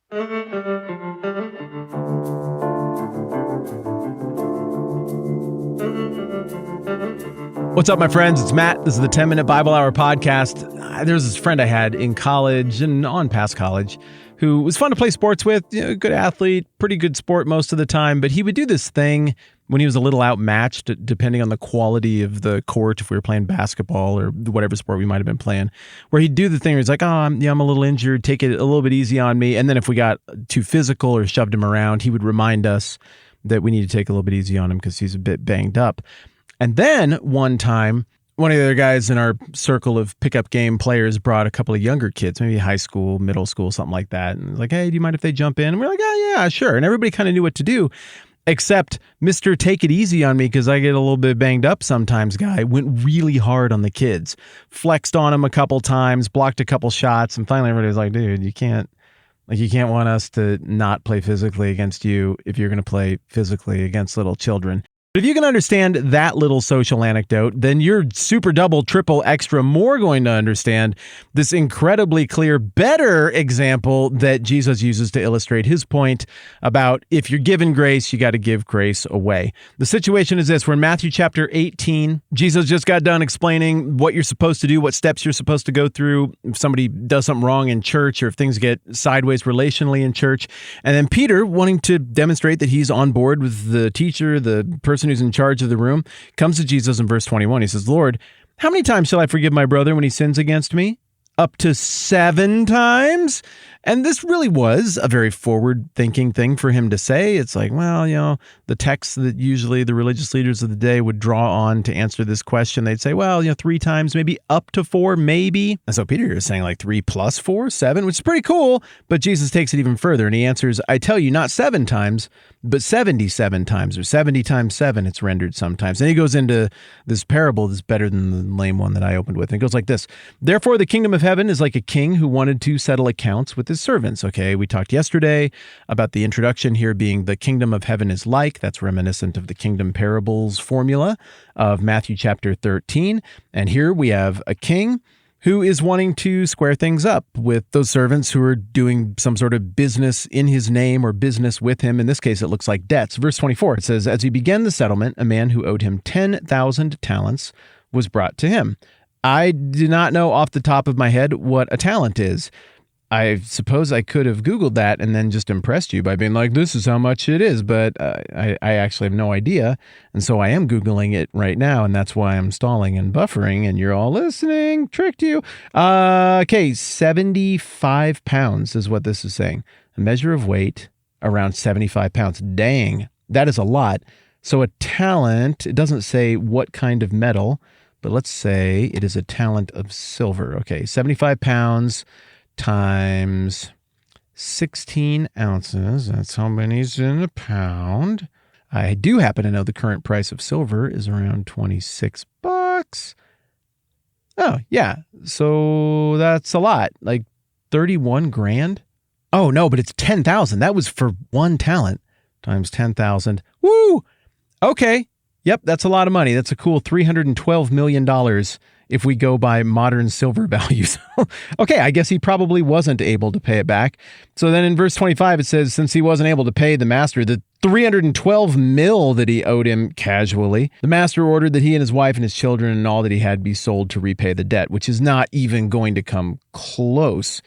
What's up, my friends? It's Matt. This is the 10-Minute Bible Hour podcast. There's this friend I had in college and on past college who was fun to play sports with, good athlete, pretty good sport most of the time, but he would do this thing when he was a little outmatched, depending on the quality of the court, if we were playing basketball or whatever sport we might have been playing, where he'd do the thing where he's like, I'm a little injured, take it a little bit easy on me. And then if we got too physical or shoved him around, he would remind us that we need to take a little bit easy on him because he's a bit banged up. And then one time, one of the other guys in our circle of pickup game players brought a couple of younger kids, maybe high school, middle school, something like that. And was like, hey, do you mind if they jump in? And we're like, oh, yeah, sure. And everybody kind of knew what to do, except Mr. Take It Easy on me because I get a little bit banged up sometimes guy went really hard on the kids, flexed on them a couple times, blocked a couple shots. And finally everybody was like, dude, you can't want us to not play physically against you if you're going to play physically against little children. If you can understand that little social anecdote, then you're super double, triple, extra more going to understand this incredibly clear, better example that Jesus uses to illustrate his point about if you're given grace, you got to give grace away. The situation is this. We're in Matthew chapter 18. Jesus just got done explaining what you're supposed to do, what steps you're supposed to go through if somebody does something wrong in church or if things get sideways relationally in church. And then Peter, wanting to demonstrate that he's on board with the teacher, the person who's in charge of the room, comes to Jesus in verse 21. He says, Lord, how many times shall I forgive my brother when he sins against me? Up to 7 times? And this really was a very forward-thinking thing for him to say. It's like, well, the texts that usually the religious leaders of the day would draw on to answer this question, they'd say, well, 3 times, maybe up to 4, maybe. And so Peter is saying like 3 plus 4, 7, which is pretty cool. But Jesus takes it even further and he answers, I tell you, not 7 times, but 77 times, or 70 times 7, it's rendered sometimes. And he goes into this parable that's better than the lame one that I opened with. And it goes like this. Therefore, the kingdom of heaven is like a king who wanted to settle accounts with his servants. Okay, we talked yesterday about the introduction here being the kingdom of heaven is like. That's reminiscent of the kingdom parables formula of Matthew chapter 13. And here we have a king who is wanting to square things up with those servants who are doing some sort of business in his name or business with him. In this case, it looks like debts. Verse 24, it says, as he began the settlement, a man who owed him 10,000 talents was brought to him. I do not know off the top of my head what a talent is. I suppose I could have Googled that and then just impressed you by being like, this is how much it is, but I actually have no idea. And so I am Googling it right now, and that's why I'm stalling and buffering, and you're all listening. Tricked you. Okay, 75 pounds is what this is saying. A measure of weight around 75 pounds. Dang, that is a lot. So a talent, it doesn't say what kind of metal, but let's say it is a talent of silver. Okay, 75 pounds times 16 ounces. That's how many's in a pound. I do happen to know the current price of silver is around $26. Oh, yeah. So that's a lot. Like 31 grand. Oh, no, but it's 10,000. That was for one talent times 10,000. Woo! Okay. Yep, that's a lot of money. That's a cool $312 million if we go by modern silver values. Okay, I guess he probably wasn't able to pay it back. So then in verse 25, it says, since he wasn't able to pay the master the 312 mil that he owed him casually, the master ordered that he and his wife and his children and all that he had be sold to repay the debt, which is not even going to come close.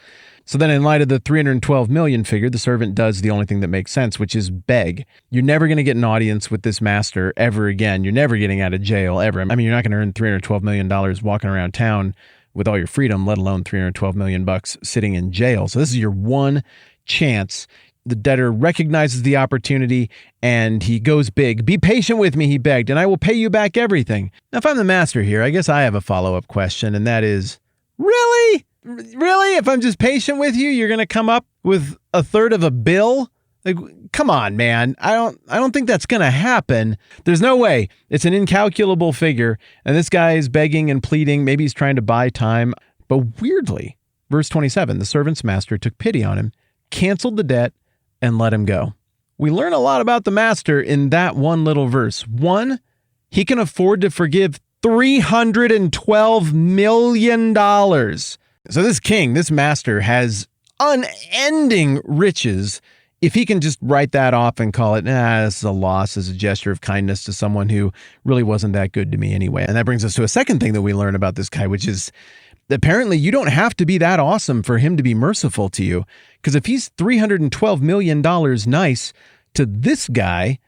So then in light of the 312 million figure, the servant does the only thing that makes sense, which is beg. You're never going to get an audience with this master ever again. You're never getting out of jail ever. I mean, you're not going to earn $312 million walking around town with all your freedom, let alone $312 million sitting in jail. So this is your one chance. The debtor recognizes the opportunity and he goes big. Be patient with me, he begged, and I will pay you back everything. Now, if I'm the master here, I guess I have a follow-up question, and that is, really? Really? If I'm just patient with you, you're going to come up with a third of a bill? Like, come on, man. I don't think that's going to happen. There's no way. It's an incalculable figure. And this guy is begging and pleading. Maybe he's trying to buy time. But weirdly, verse 27, the servant's master took pity on him, canceled the debt, and let him go. We learn a lot about the master in that one little verse. One, he can afford to forgive $312 million. So this king, this master, has unending riches if he can just write that off and call it, this is a loss as a gesture of kindness to someone who really wasn't that good to me anyway. And that brings us to a second thing that we learn about this guy, which is apparently you don't have to be that awesome for him to be merciful to you. Because if he's $312 million nice to this guy,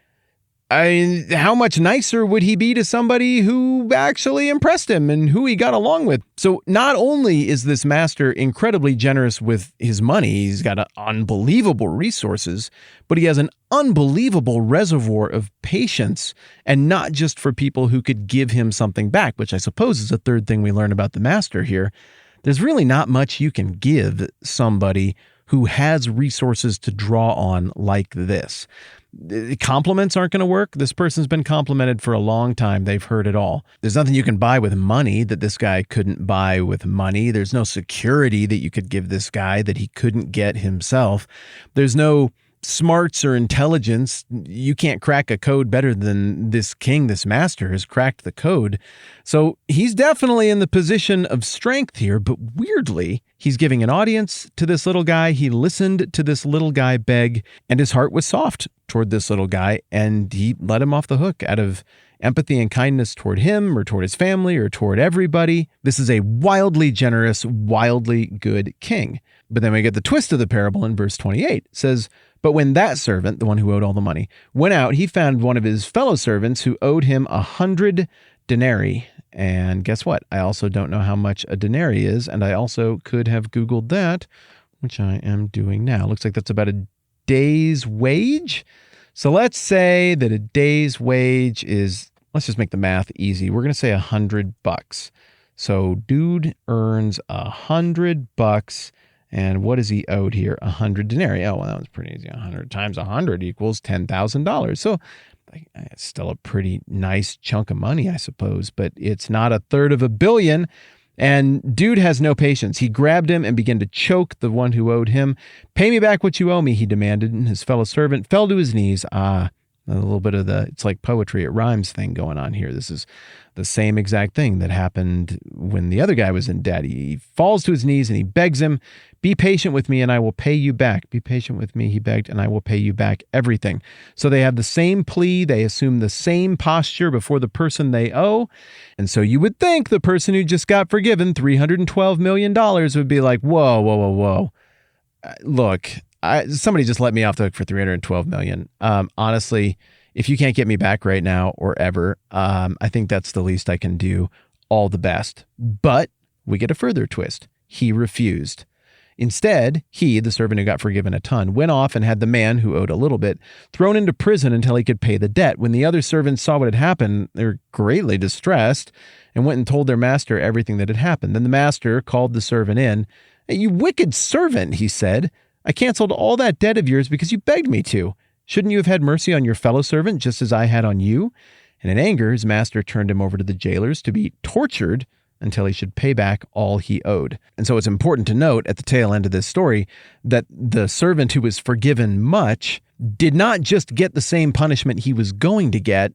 how much nicer would he be to somebody who actually impressed him and who he got along with? So not only is this master incredibly generous with his money, he's got unbelievable resources, but he has an unbelievable reservoir of patience, and not just for people who could give him something back, which I suppose is the third thing we learn about the master here. There's really not much you can give somebody who has resources to draw on like this. Compliments aren't going to work. This person's been complimented for a long time. They've heard it all. There's nothing you can buy with money that this guy couldn't buy with money. There's no security that you could give this guy that he couldn't get himself. There's no smarts or intelligence. You can't crack a code better than this king, this master has cracked the code. So he's definitely in the position of strength here, but weirdly, he's giving an audience to this little guy. He listened to this little guy beg, and his heart was soft toward this little guy, and he let him off the hook out of empathy and kindness toward him or toward his family or toward everybody. This is a wildly generous, wildly good king. But then we get the twist of the parable in verse 28. It says, "But when that servant," the one who owed all the money, "went out, he found one of his fellow servants who owed him 100 denarii. And guess what? I also don't know how much a denarii is, and I also could have Googled that, which I am doing now. Looks like that's about a day's wage. So let's say that a day's wage is, let's just make the math easy. We're going to say $100. So dude earns $100. And what is he owed here? 100 denarii. Oh, well, that was pretty easy. 100 times 100 equals $10,000. So it's still a pretty nice chunk of money, I suppose, but it's not 1/3 of a billion. And dude has no patience. He grabbed him and began to choke the one who owed him. "Pay me back what you owe me," he demanded. And his fellow servant fell to his knees. A little bit of it's like poetry, it rhymes thing going on here. This is the same exact thing that happened when the other guy was in debt. He falls to his knees and he begs him, "Be patient with me and I will pay you back." Be patient with me, he begged, "and I will pay you back everything." So they have the same plea. They assume the same posture before the person they owe. And so you would think the person who just got forgiven $312 million would be like, whoa, whoa, whoa, whoa. Look, somebody just let me off the hook for $312 million. Honestly, if you can't get me back right now or ever, I think that's the least I can do. All the best. But we get a further twist. He refused. Instead, he, the servant who got forgiven a ton, went off and had the man who owed a little bit thrown into prison until he could pay the debt. When the other servants saw what had happened, they were greatly distressed and went and told their master everything that had happened. Then the master called the servant in. "Hey, you wicked servant," he said. "I canceled all that debt of yours because you begged me to. Shouldn't you have had mercy on your fellow servant just as I had on you?" And in anger, his master turned him over to the jailers to be tortured until he should pay back all he owed. And so it's important to note at the tail end of this story that the servant who was forgiven much did not just get the same punishment he was going to get.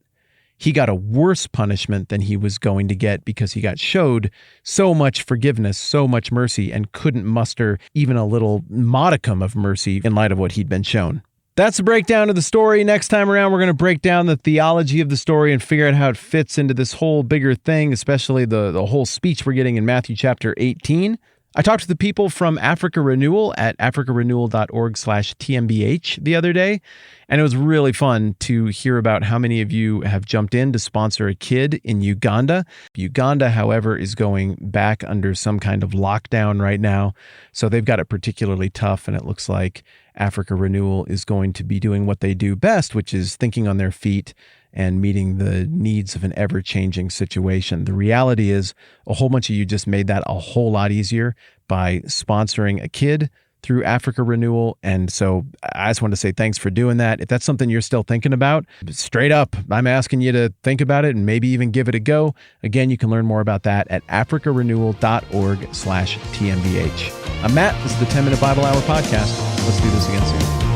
He got a worse punishment than he was going to get because he got showed so much forgiveness, so much mercy, and couldn't muster even a little modicum of mercy in light of what he'd been shown. That's the breakdown of the story. Next time around, we're going to break down the theology of the story and figure out how it fits into this whole bigger thing, especially the whole speech we're getting in Matthew chapter 18. I talked to the people from Africa Renewal at africarenewal.org/TMBH the other day, and it was really fun to hear about how many of you have jumped in to sponsor a kid in Uganda. Uganda, however, is going back under some kind of lockdown right now, so they've got it particularly tough, and it looks like Africa Renewal is going to be doing what they do best, which is thinking on their feet and meeting the needs of an ever-changing situation. The reality is a whole bunch of you just made that a whole lot easier by sponsoring a kid through Africa Renewal. And so I just want to say thanks for doing that. If that's something you're still thinking about, straight up, I'm asking you to think about it and maybe even give it a go. Again, you can learn more about that at africarenewal.org/TMBH. I'm Matt. This is the 10-Minute Bible Hour podcast. Let's do this again soon.